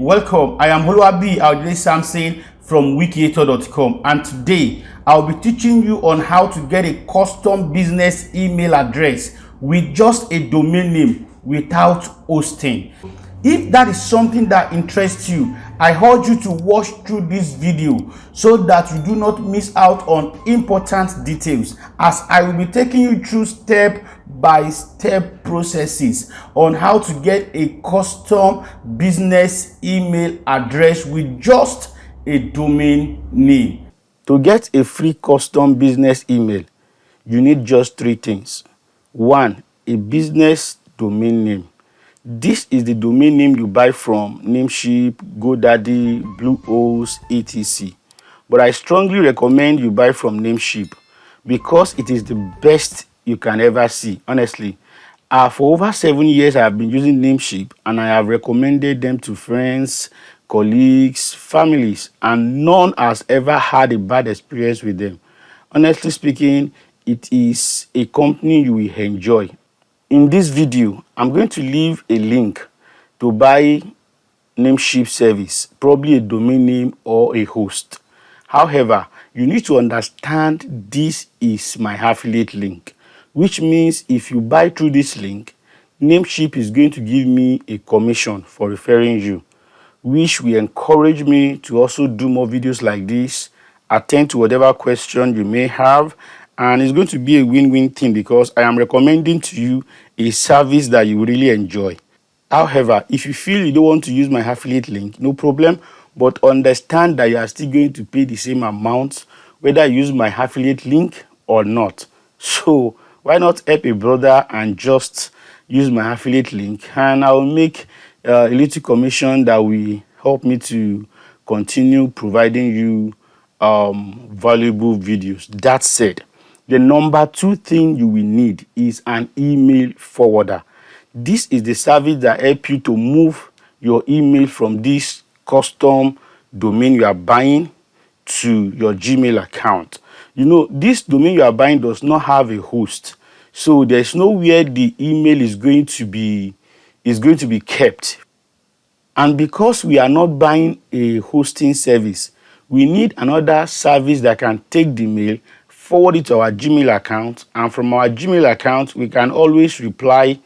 welcome. I am Oluwabi Audley Samson from wikiator.com, and today I'll be teaching you on how to get a custom business email address with just a domain name without hosting. If that is something that interests you, I urge you to watch through this video so that you do not miss out on important details, as I will be taking you through step-by-step processes on how to get a custom business email address with just a domain name. To get a free custom business email, you need just three things. 1. A business domain name. This is the domain name you buy from Namecheap, GoDaddy, Bluehost, etc. But I strongly recommend you buy from Namecheap because it is the best you can ever see. Honestly, for over 7 years I have been using Namecheap, and I have recommended them to friends, colleagues, families, and none has ever had a bad experience with them. Honestly speaking, it is a company you will enjoy. In this video, I'm going to leave a link to buy Namecheap service, probably a domain name or a host. However, you need to understand this is my affiliate link, which means if you buy through this link, Namecheap is going to give me a commission for referring you, which will encourage me to also do more videos like this, attend to whatever question you may have, and it's going to be a win-win thing because I am recommending to you a service that you really enjoy. However, if you feel you don't want to use my affiliate link, no problem, but understand that you are still going to pay the same amount whether you use my affiliate link or not. So why not help a brother and just use my affiliate link, and I'll make a little commission that will help me to continue providing you valuable videos. That said, the number 2 thing you will need is an email forwarder. This is the service that helps you to move your email from this custom domain you are buying to your Gmail account. You know, this domain you are buying does not have a host, so there's nowhere the email is going to be kept. And because we are not buying a hosting service, we need another service that can take the mail, forward it to our Gmail account, and from our Gmail account we can always reply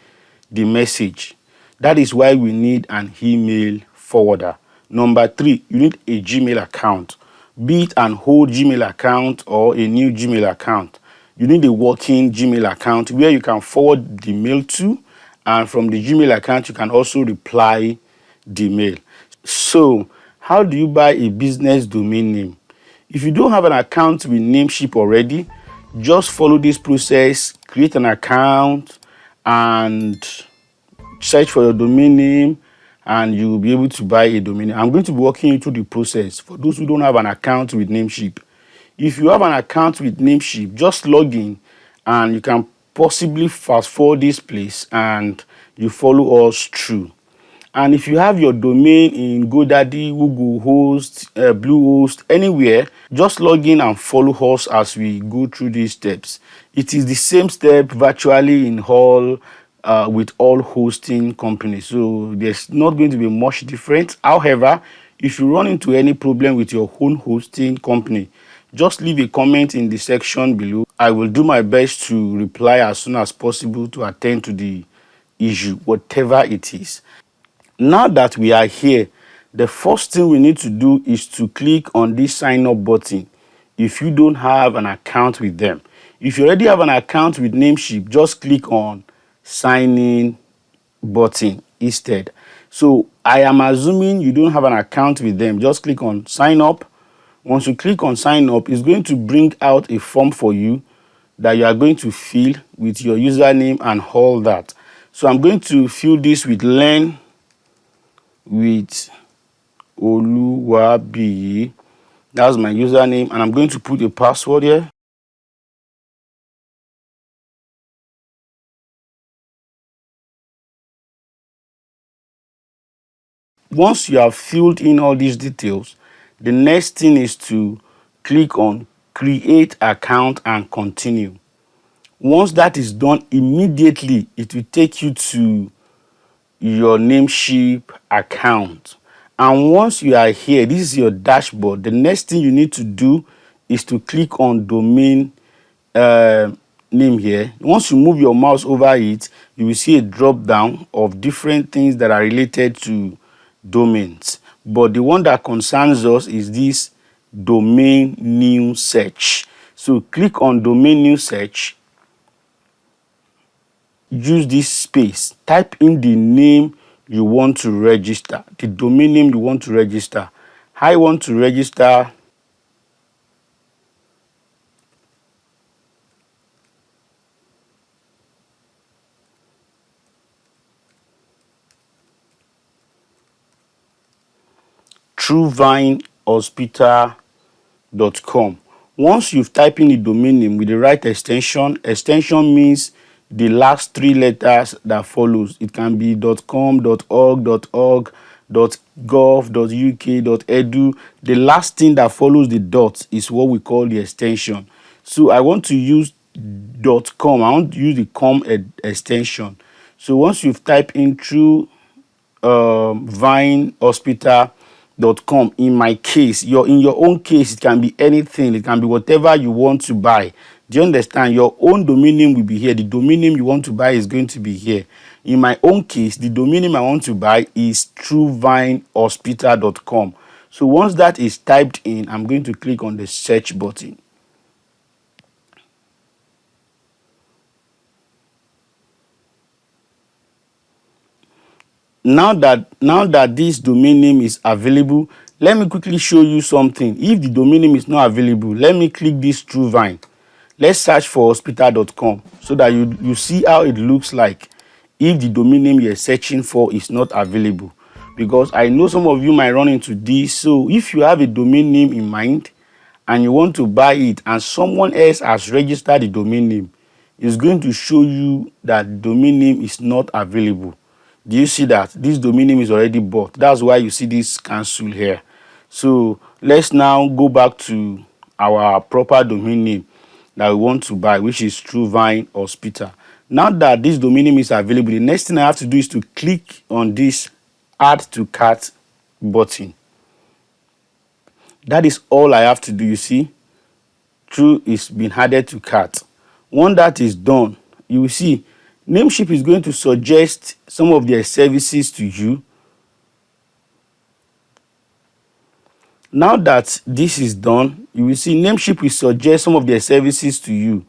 the message. That is why we need an email forwarder. Number 3, you need a Gmail account, be it an old Gmail account or a new Gmail account. You need a working Gmail account where you can forward the mail to, and from the Gmail account you can also reply the mail. So how do you buy a business domain name? If you don't have an account with Namecheap already, just follow this process, create an account and search for your domain name, and you will be able to buy a domain name. I'm going to be walking you through the process for those who don't have an account with Namecheap. If you have an account with Namecheap, just log in and you can possibly fast forward this place and you follow us through. And if you have your domain in GoDaddy, Google Host, Bluehost, anywhere, just log in and follow us as we go through these steps. It is the same step virtually in all with all hosting companies, so there's not going to be much difference. However, if you run into any problem with your own hosting company, just leave a comment in the section below. I will do my best to reply as soon as possible to attend to the issue, whatever it is. Now that we are here, the first thing we need to do is to click on this sign up button if you don't have an account with them. If you already have an account with Namecheap, just click on sign in button instead. So I am assuming you don't have an account with them. Just click on sign up. Once you click on sign up, it's going to bring out a form for you that you are going to fill with your username and all that. So I'm going to fill this with learn with Oluwabi. That's my username, and I'm going to put a password here. Once you have filled in all these details, the next thing is to click on create account and continue. Once that is done, immediately it will take you to your Namecheap account, And once you are here, this is your dashboard. The next thing you need to do is to click on domain name here. Once you move your mouse over it, you will see a drop down of different things that are related to domains. But the one that concerns us is this domain new search. So click on domain new search. Use this space. Type in the name you want to register, the domain name you want to register. I want to register truevinehospital.com. Once you've typed in the domain name with the right extension, extension means the last three letters that follows. It can be .com, .org, .org, .gov, .uk, .edu. The last thing that follows the dot is what we call the extension. So I want to use .com. I want to use the com extension. So once you've typed in through vinehospital.com, in my case, in your own case, it can be anything. It can be whatever you want to buy. Do you understand? Your own domain name will be here. The domain name you want to buy is going to be here. In my own case, the domain name I want to buy is truevinehospital.com. So once that is typed in, I'm going to click on the search button. Now that this domain name is available, let me quickly show you something. If the domain name is not available, let me click this TrueVine. Let's search for hospital.com so that you see how it looks like if the domain name you're searching for is not available. Because I know some of you might run into this. So if you have a domain name in mind and you want to buy it and someone else has registered the domain name, it's going to show you that the domain name is not available. Do you see that this domain name is already bought? That's why you see this cancel here. So let's now go back to our proper domain name that we want to buy, which is TrueVine Hospital. Now that this domain name is available, the next thing I have to do is to click on this add to cart button. That is all I have to do. You see, True is been added to cart. Once that is done, you will see Namecheap is going to suggest some of their services to you. Now that this is done, you will see Namecheap will suggest some of their services to you.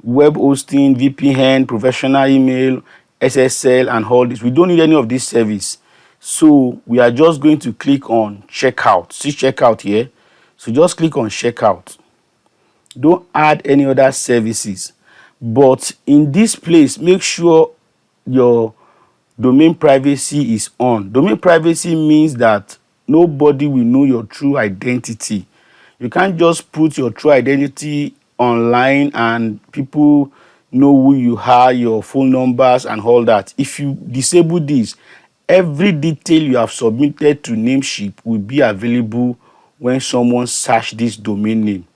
Web hosting, VPN, professional email, SSL, and all this. We don't need any of this service. So we are just going to click on checkout. See checkout here. So just click on checkout. Don't add any other services. But in this place, make sure your domain privacy is on. Domain privacy means that nobody will know your true identity. You can't just put your true identity online and people know who you are, your phone numbers and all that. If you disable this, every detail you have submitted to Namecheap will be available when someone search this domain name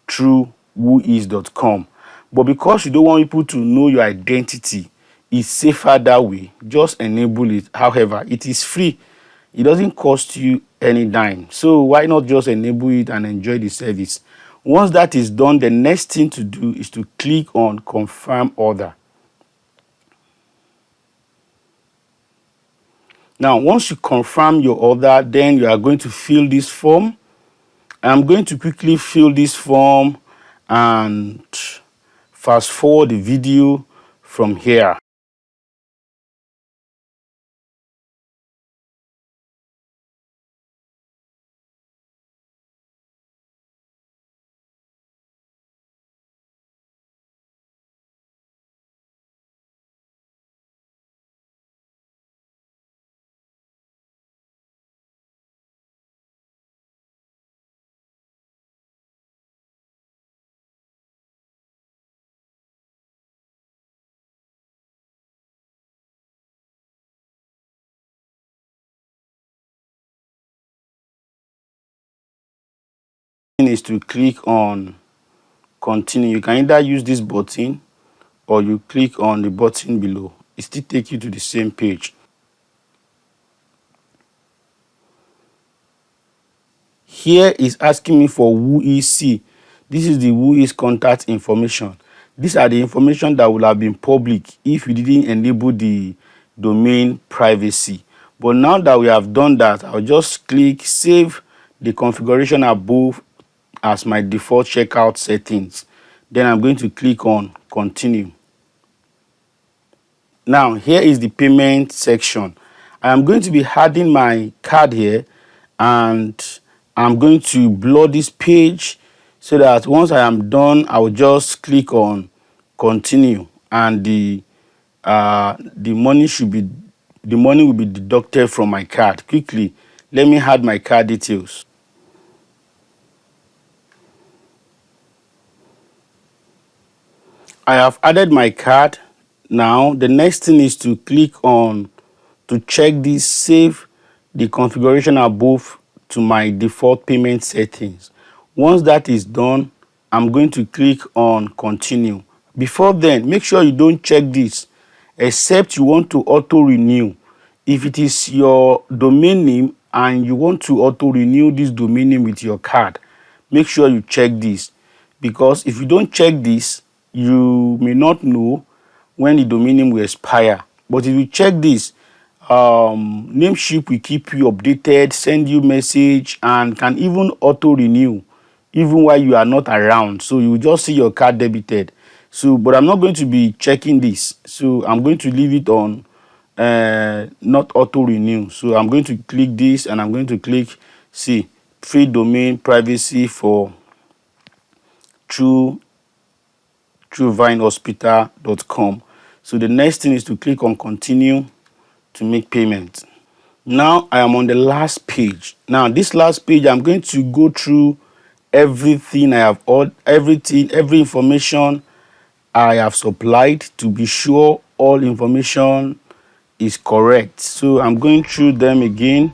through whois.com. But because you don't want people to know your identity, it's safer that way. Just enable it. However, it is free. It doesn't cost you any dime. So why not just enable it and enjoy the service? Once that is done, the next thing to do is to click on confirm order. Now, once you confirm your order, then you are going to fill this form. I'm going to quickly fill this form and fast forward the video from here. Is to click on continue. You can either use this button or you click on the button below. It still takes you to the same page. here is asking me for who is C. This is the who is contact information. These are the information that would have been public if we didn't enable the domain privacy. But now that we have done that, I'll just click save the configuration above as my default checkout settings. Then I'm going to click on continue. Now here is the payment section. I am going to be adding my card here, and I'm going to blur this page so that once I am done, I will just click on continue, and the money will be deducted from my card. Quickly, let me add my card details. I have added my card. Now the next thing is to click on to check this save the configuration above to my default payment settings. Once that is done, I'm going to click on continue. Before then, make sure you don't check this except you want to auto renew. If it is your domain name and you want to auto renew this domain name with your card, make sure you check this, because if you don't check this, you may not know when the domain name will expire. But if you check this, Namecheap will keep you updated, send you message, and can even auto renew even while you are not around. So you will just see your card debited. So, but I'm not going to be checking this, so I'm going to leave it on not auto renew. So I'm going to click this, and I'm going to click see free domain privacy for truevinehospital.com. So the next thing is to click on continue to make payment. Now I am on the last page. Now this last page, I'm going to go through everything I have, every information I have supplied to be sure all information is correct. So I'm going through them again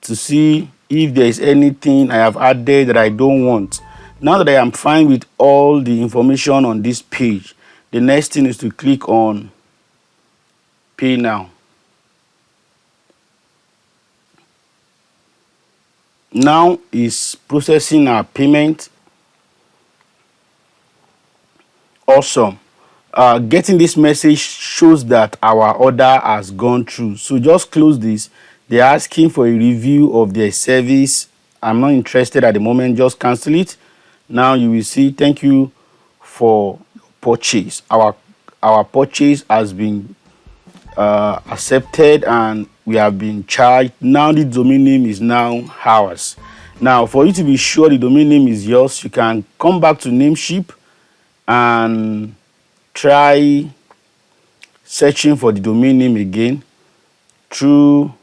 to see if there is anything I have added that I don't want. Now that I am fine with all the information on this page, the next thing is to click on pay now. Now is processing our payment. Awesome. Getting this message shows that our order has gone through. So just close this. They're asking for a review of their service. I'm not interested at the moment. Just cancel it. Now you will see thank you for purchase. Our purchase has been accepted, and we have been charged. Now the domain name is now ours. Now for you to be sure the domain name is yours, you can come back to Namecheap and try searching for the domain name again through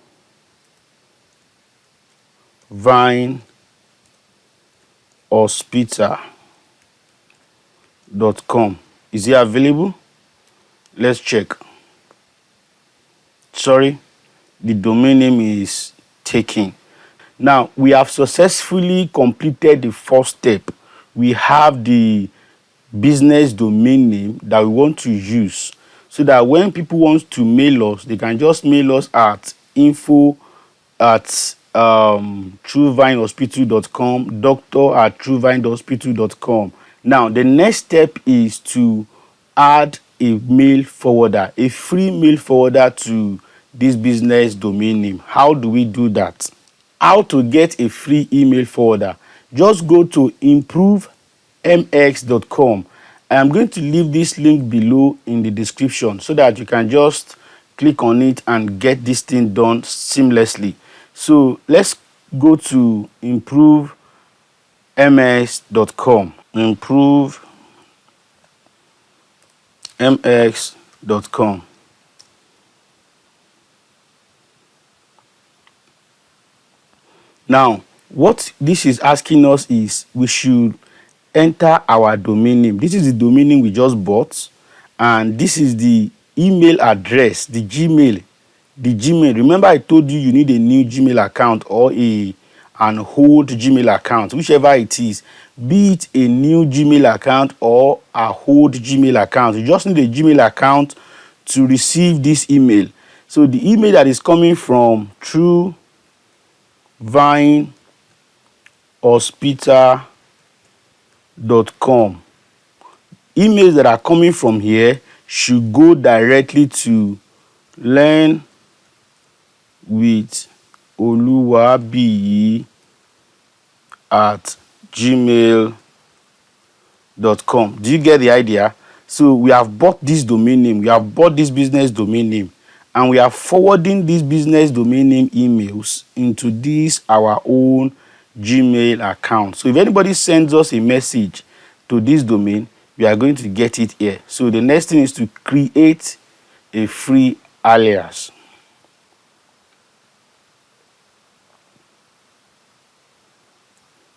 vinehospital.com. Is it available? Let's check. Sorry, the domain name is taken. Now we have successfully completed the first step. We have the business domain name that we want to use, so that when people want to mail us, they can just mail us at info@truevinehospital.com, doctor@truevinehospital.com. Now the next step is to add a mail forwarder, a free mail forwarder to this business domain name. How do we do that? How to get a free email forwarder? Just go to improvemx.com. I am going to leave this link below in the description so that you can just click on it and get this thing done seamlessly. So let's go to improvemx.com. improvemx.com. Now, what this is asking us is we should enter our domain name. This is the domain name we just bought, and this is the email address, the Gmail. Remember I told you need a new Gmail account or an old Gmail account, whichever it is, be it a new Gmail account or a old Gmail account. You just need a Gmail account to receive this email. So the email that is coming from TrueVine hospital.com. Emails that are coming from here should go directly to learn with Oluwabiyi at gmail.com. Do you get the idea? So we have bought this domain name, we have bought this business domain name, and we are forwarding these business domain name emails into this our own Gmail account. So if anybody sends us a message to this domain, we are going to get it here. So the next thing is to create a free alias.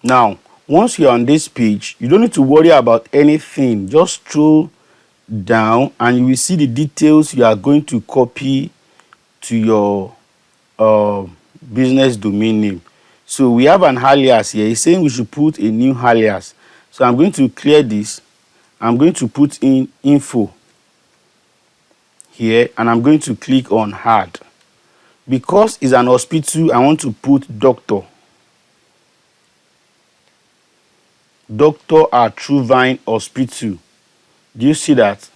Now, once you're on this page, you don't need to worry about anything. Just scroll down and you will see the details you are going to copy to your business domain name. So we have an alias here. It's saying we should put a new alias. So I'm going to clear this. I'm going to put in info here and I'm going to click on add. Because it's an hospital, I want to put doctor. Doctor at True Vine Hospital. Do you see that?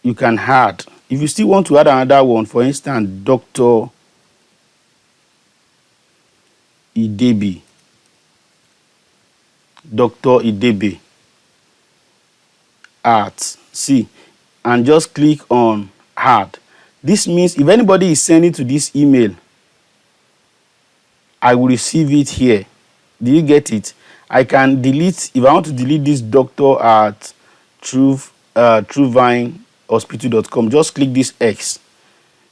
You can add. If you still want to add another one, for instance, Dr. Idebe. Dr. Idebe at see and just click on add. This means if anybody is sending to this email, I will receive it here. Do you get it? I can delete, if I want to delete this doctor at truevinehospital.com, just click this X.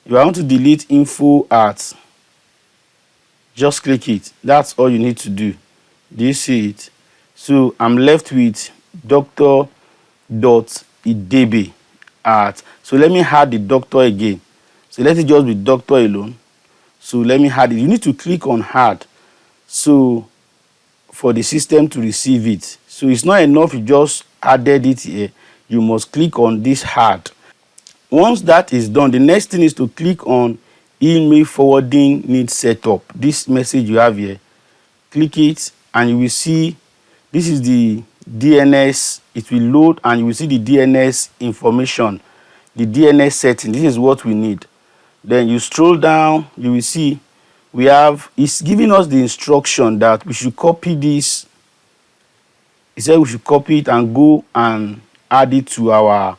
If I want to delete info at, just click it. That's all you need to do. Do you see it? So I'm left with Dr.Idebe at, so let me add the doctor again. So let it just be doctor alone. So let me add it. You need to click on add. So for the system to receive it. So it's not enough you just added it here. You must click on this add. Once that is done, the next thing is to click on email forwarding needs setup. This message you have here, click it and you will see this is the DNS. It will load and you will see the DNS information, the DNS setting. This is what we need. Then you scroll down, you will see we have, it's giving us the instruction that we should copy this. It said we should copy it and go and add it to our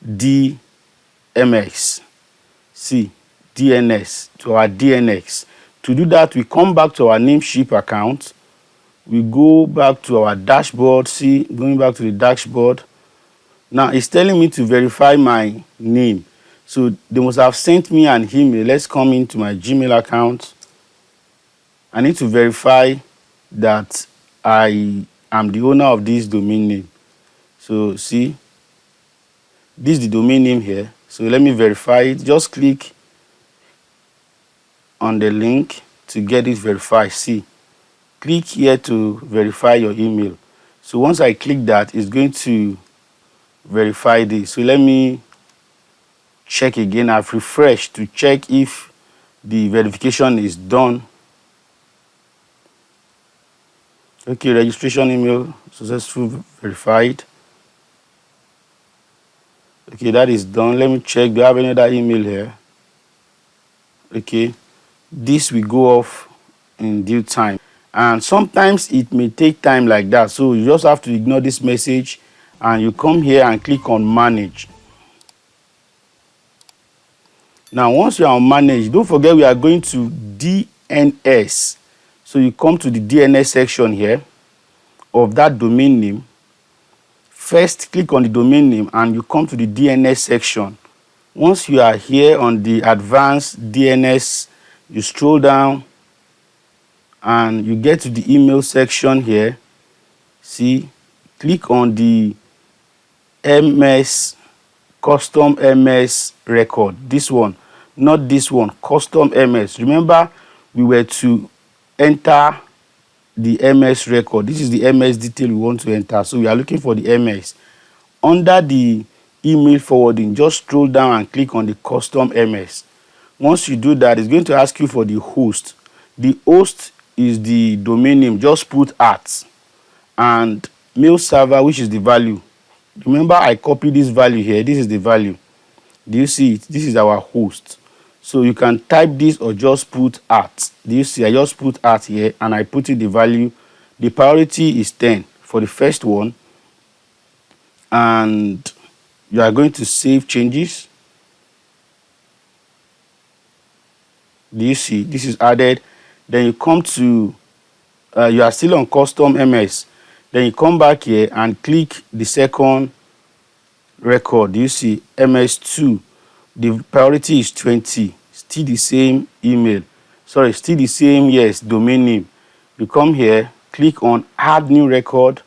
DMX. See, DNS, to our DNX. To do that, we come back to our Namecheap account. We go back to our dashboard. See, going back to the dashboard. Now, it's telling me to verify my name. So they must have sent me an email. Let's come into my Gmail account. I need to verify that I am the owner of this domain name. So see, this is the domain name here. So let me verify it. Just click on the link to get it verified. See, click here to verify your email. So once I click that, it's going to verify this. So let me check again. I've refreshed to check if the verification is done. Okay, registration email successfully verified. Okay, that is done. Let me check. Do I have any other email here? Okay, this will go off in due time. And sometimes it may take time like that. So you just have to ignore this message and you come here and click on manage. Now, once you are on manage, don't forget we are going to DNS. So you come to the DNS section here of that domain name. First, click on the domain name and you come to the DNS section. Once you are here on the advanced DNS, you scroll down and you get to the email section here. See, click on the MS, custom MS record. This one, not this one, custom MS. Remember, we were to enter the MS record. This is the MS detail we want to enter. So we are looking for the MS. Under the email forwarding, just scroll down and click on the custom MS. Once you do that, it's going to ask you for the host. The host is the domain name. Just put @ and mail server, which is the value. Remember, I copied this value here. This is the value. Do you see it? This is our host. So you can type this or just put @ do you see? I just put @ here and I put in the value. The priority is 10 for the first one, and you are going to save changes. Do you see? This is added. Then you come to you are still on custom MS. Then you come back here and click the second record. Do you see? MS2. The priority is 20. Still the same email. Sorry, still the same, yes, domain name. You come here, click on add new record,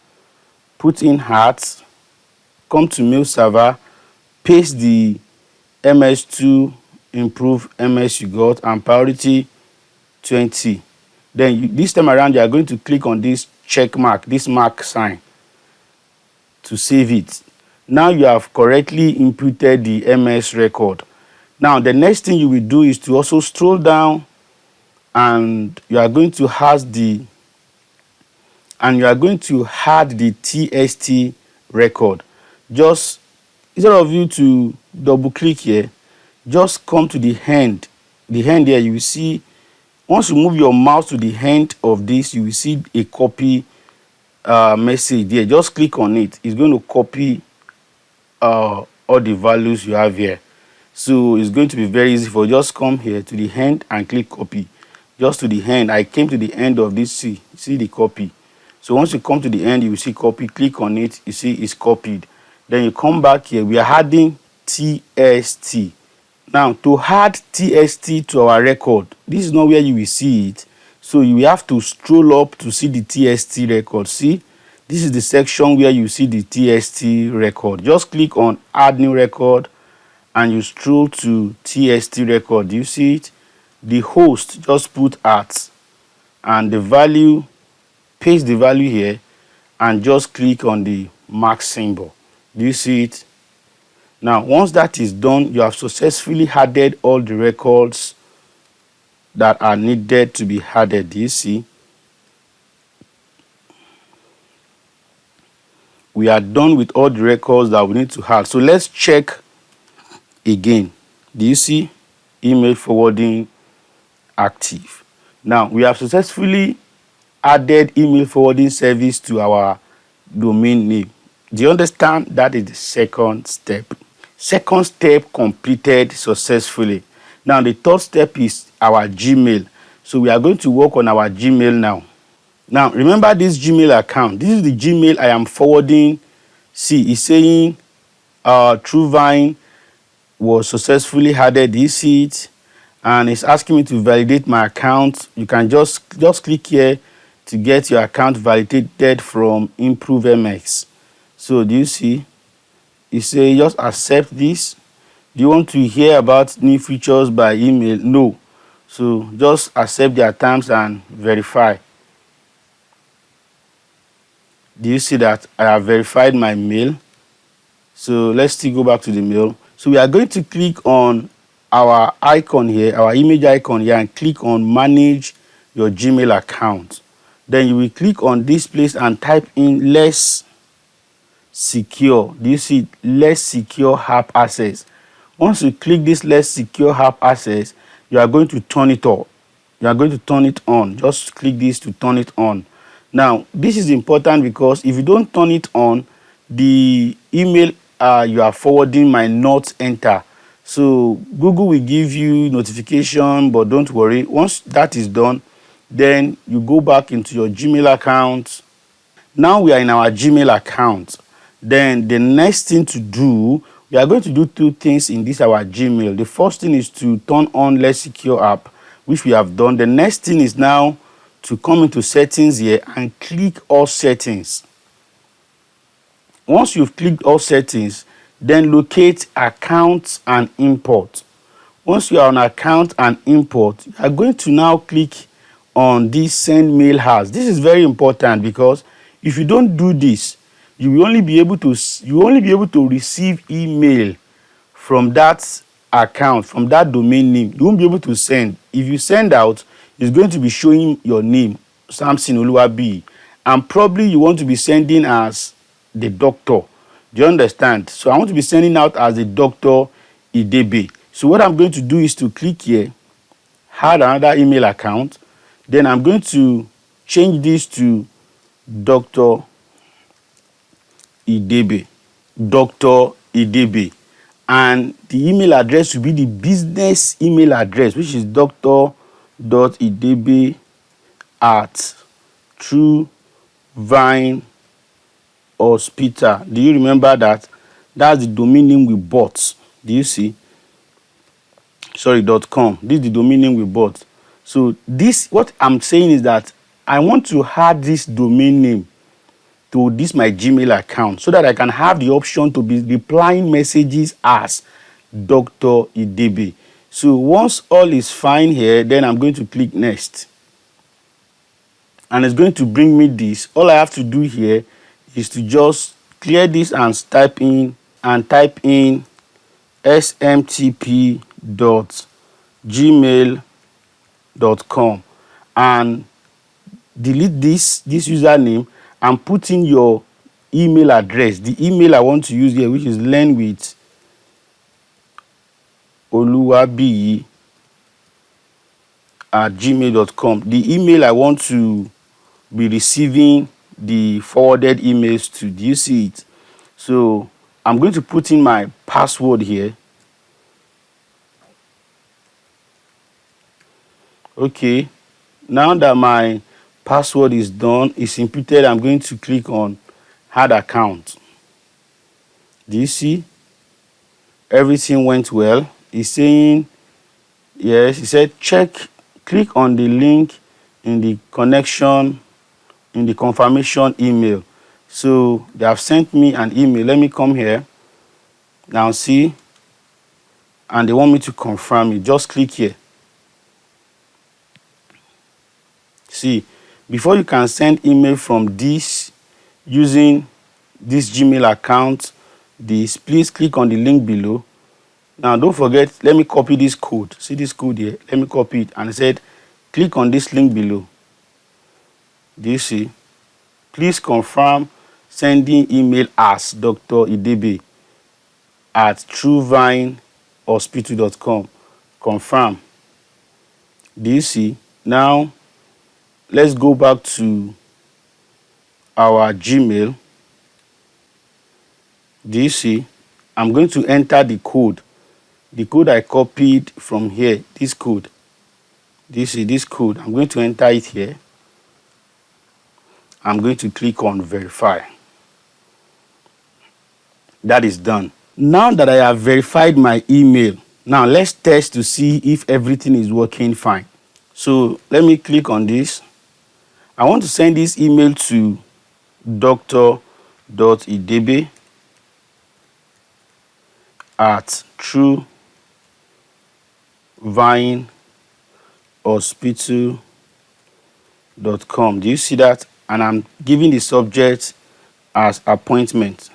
put in @ come to mail server, paste the MS2 improve MS you got and priority 20. Then this time around, you are going to click on this check mark, this mark sign, to save it. Now you have correctly inputted the MS record. Now the next thing you will do is to also scroll down, and you are going to add the TST record. Just instead of you to double click here, just come to the end. The end here, you will see, once you move your mouse to the end of this, you will see a copy message there. Just click on it. It's going to copy all the values you have here. So it's going to be very easy for you. Just come here to the end and click copy. Just to the end. I came to the end of this. See the copy. So once you come to the end, you will see copy. Click on it. You see it's copied. Then you come back here. We are adding TST. Now, to add TST to our record, this is not where you will see it. So you have to scroll up to see the TST record. See, this is the section where you see the TST record. Just click on add new record and you scroll to TST record. Do you see it? The host, just put @ and the value, paste the value here and just click on the mark symbol. Do you see it? Now, once that is done, you have successfully added all the records that are needed to be added. Do you see? We are done with all the records that we need to add. So let's check again. Do you see? Email forwarding active. Now, we have successfully added email forwarding service to our domain name. Do you understand? That is the second step. Second step completed successfully. Now the third step is our Gmail. So we are going to work on our Gmail now. Now remember this Gmail account. This is the Gmail I am forwarding. See, it's saying TrueVine was successfully added. You see it? And it's asking me to validate my account. You can just click here to get your account validated from Improve MX. So do you see? You say just accept this. Do you want to hear about new features by email? No. So just accept their terms and verify. Do you see that I have verified my mail? So let's still go back to the mail. So we are going to click on our icon here, our image icon here, and click on manage your Gmail account. Then you will click on this place and type in less secure. Do you see less secure app access? Once you click this less secure app access, you are going to turn it on. You are going to turn it on. Just click this to turn it on. Now this is important because if you don't turn it on, the email you are forwarding might not enter. So Google will give you notification, but don't worry. Once that is done, then you go back into your Gmail account. Now we are in our Gmail account. Then the next thing to do, we are going to do two things in this our Gmail. The first thing is to turn on less secure app, which we have done. The next thing is now to come into settings here and click all settings. Once you've clicked all settings, then locate accounts and import. Once you are on account and import, you are going to now click on this send mail as. This is very important because if you don't do this, you will only be able to receive email from that account, from that domain name. You won't be able to send. If you send out, it's going to be showing your name, Samson Oluwabi, and probably you want to be sending as the doctor. Do you understand? So I want to be sending out as the Dr. Idebe. So what I'm going to do is to click here, add another email account. Then I'm going to change this to Dr. Idebe. Dr. Idebe. And the email address will be the business email address, which is dr.idebe at Truevine Hospital. Do you remember that? That's the domain name we bought. Do you see? Sorry, .com. This is the domain name we bought. So this, what I'm saying is that I want to add this domain name to this my Gmail account so that I can have the option to be replying messages as Dr. Idebe. So once all is fine here, then I'm going to click next. And it's going to bring me this. All I have to do here is to just clear this and type in smtp.gmail.com and delete this username and put in your email address, the email I want to use here, which is learnwitholuwabiyi@gmail.com, the email I want to be receiving the forwarded emails to. Do you see it? So I'm going to put in my password here. Okay, now that my password is done, it's inputted, I'm going to click on add account. Do you see? Everything went well. It's saying yes. It said click on the link in the confirmation email. So they have sent me an email. Let me come here now, see, and they want me to confirm it. Just click here. See, before you can send email from this using this Gmail account, please click on the link below. Now don't forget, let me copy this code. See this code here? Let me copy it, and it said click on this link below. Do you see? Please confirm sending email as Dr. Idebe at truevinehospital.com. Confirm. Do you see? Now let's go back to our Gmail. Do you see? I'm going to enter the code I copied from here, this code. Do you see this code? I'm going to enter it here. I'm going to click on verify. That is done. Now that I have verified my email, now let's test to see if everything is working fine. So let me click on this. I want to send this email to dr.idebe at truevinehospital.com. Do you see that? And I'm giving the subject as appointment.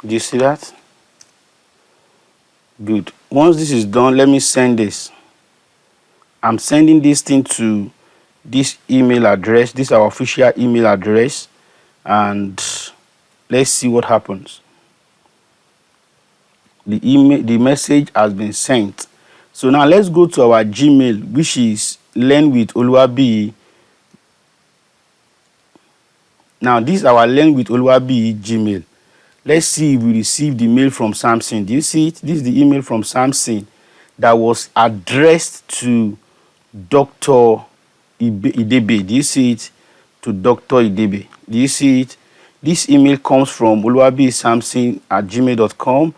Do you see that? Good. Once this is done, let me send this. I'm sending this thing to this email address. This is our official email address, and let's see what happens. The message has been sent. So now let's go to our Gmail, which is learnwitholuwabiyi. Now this is our learnwitholuwabiyi Gmail. Let's see if we receive the mail from Samson. Do you see it? This is the email from Samson that was addressed to Dr. Idebe. Do you see it? To Dr. Idebe. Do you see it? This email comes from oluwabiyisamson@gmail.com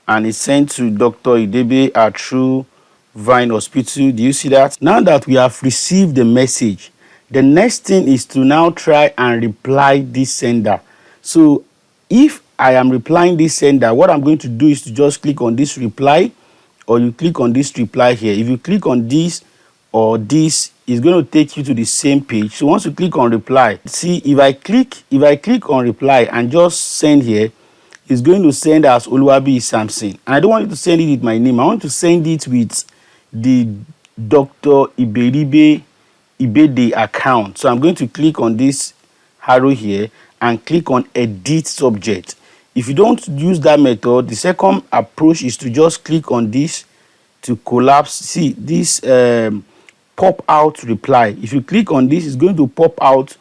and it's sent to Dr. Idebe at Truevine Hospital. Do you see that? Now that we have received the message, the next thing is to now try and reply this sender. So if I am replying this sender, what I'm going to do is to just click on this reply, or you click on this reply here. If you click on this or this, it's going to take you to the same page. So once you click on reply, see, if I click on reply and just send here, it's going to send as Oluwabi Samson. And I don't want you to send it with my name. I want to send it with the Dr. Ibede account. So I'm going to click on this arrow here and click on edit subject. If you don't use that method, the second approach is to just click on this to collapse. See this pop out reply. If you click on this, it's going to pop out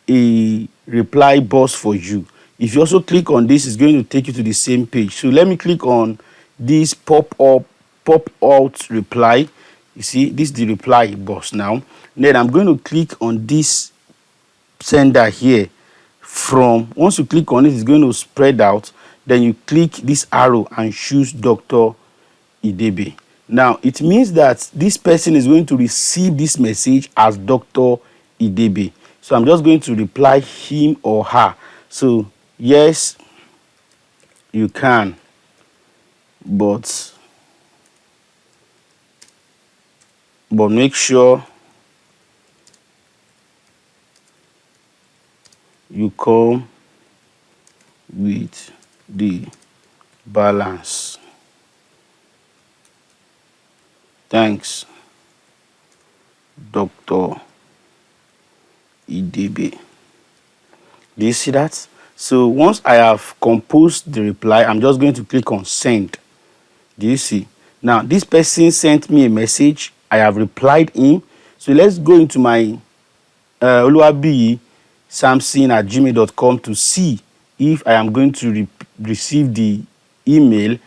a reply box for you. If you also click on this, it's going to take you to the same page. So let me click on this pop out reply. You see, this is the reply box now. Then I'm going to click on this sender here. From once you click on it, it's going to spread out. Then you click this arrow and choose Dr. Idebe. Now it means that this person is going to receive this message as Dr. Idebe. So I'm just going to reply him or her. So yes, you can, but make sure you come with the balance. Thanks, Dr. Idebe. Do you see that? So once I have composed the reply, I'm just going to click on send. Do you see? Now this person sent me a message. I have replied him. So let's go into my Oluwabi Samson@gmail.com to see if I am going to receive the email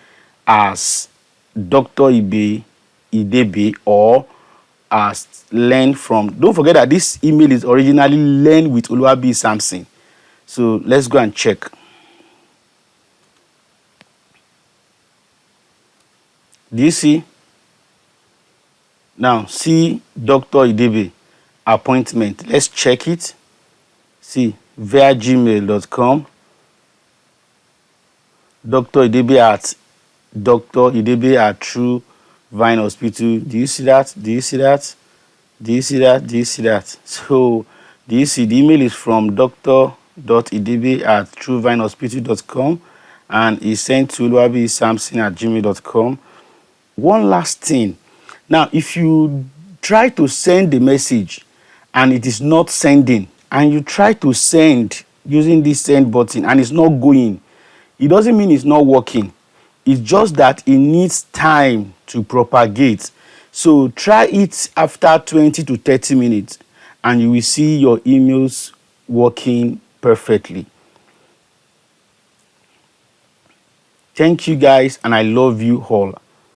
as Dr. Idebe or as learn from. Don't forget that this email is originally learn with Oluwabi Samson. So let's go and check. Do you see? Now see Dr. Idebe appointment. Let's check it. See via gmail.com. Dr. Idebe at True Vine Hospital. Do you see that? Do you see that? Do you see that? Do you see that? So do you see the email is from dr.idebe at truevinehospital.com and is sent to oluwabisamson@gmail.com. One last thing. Now, if you try to send the message and it is not sending, and you try to send using this send button and it's not going, it doesn't mean it's not working. It's just that it needs time to propagate. So try it after 20 to 30 minutes and you will see your emails working perfectly. Thank you guys, and I love you all.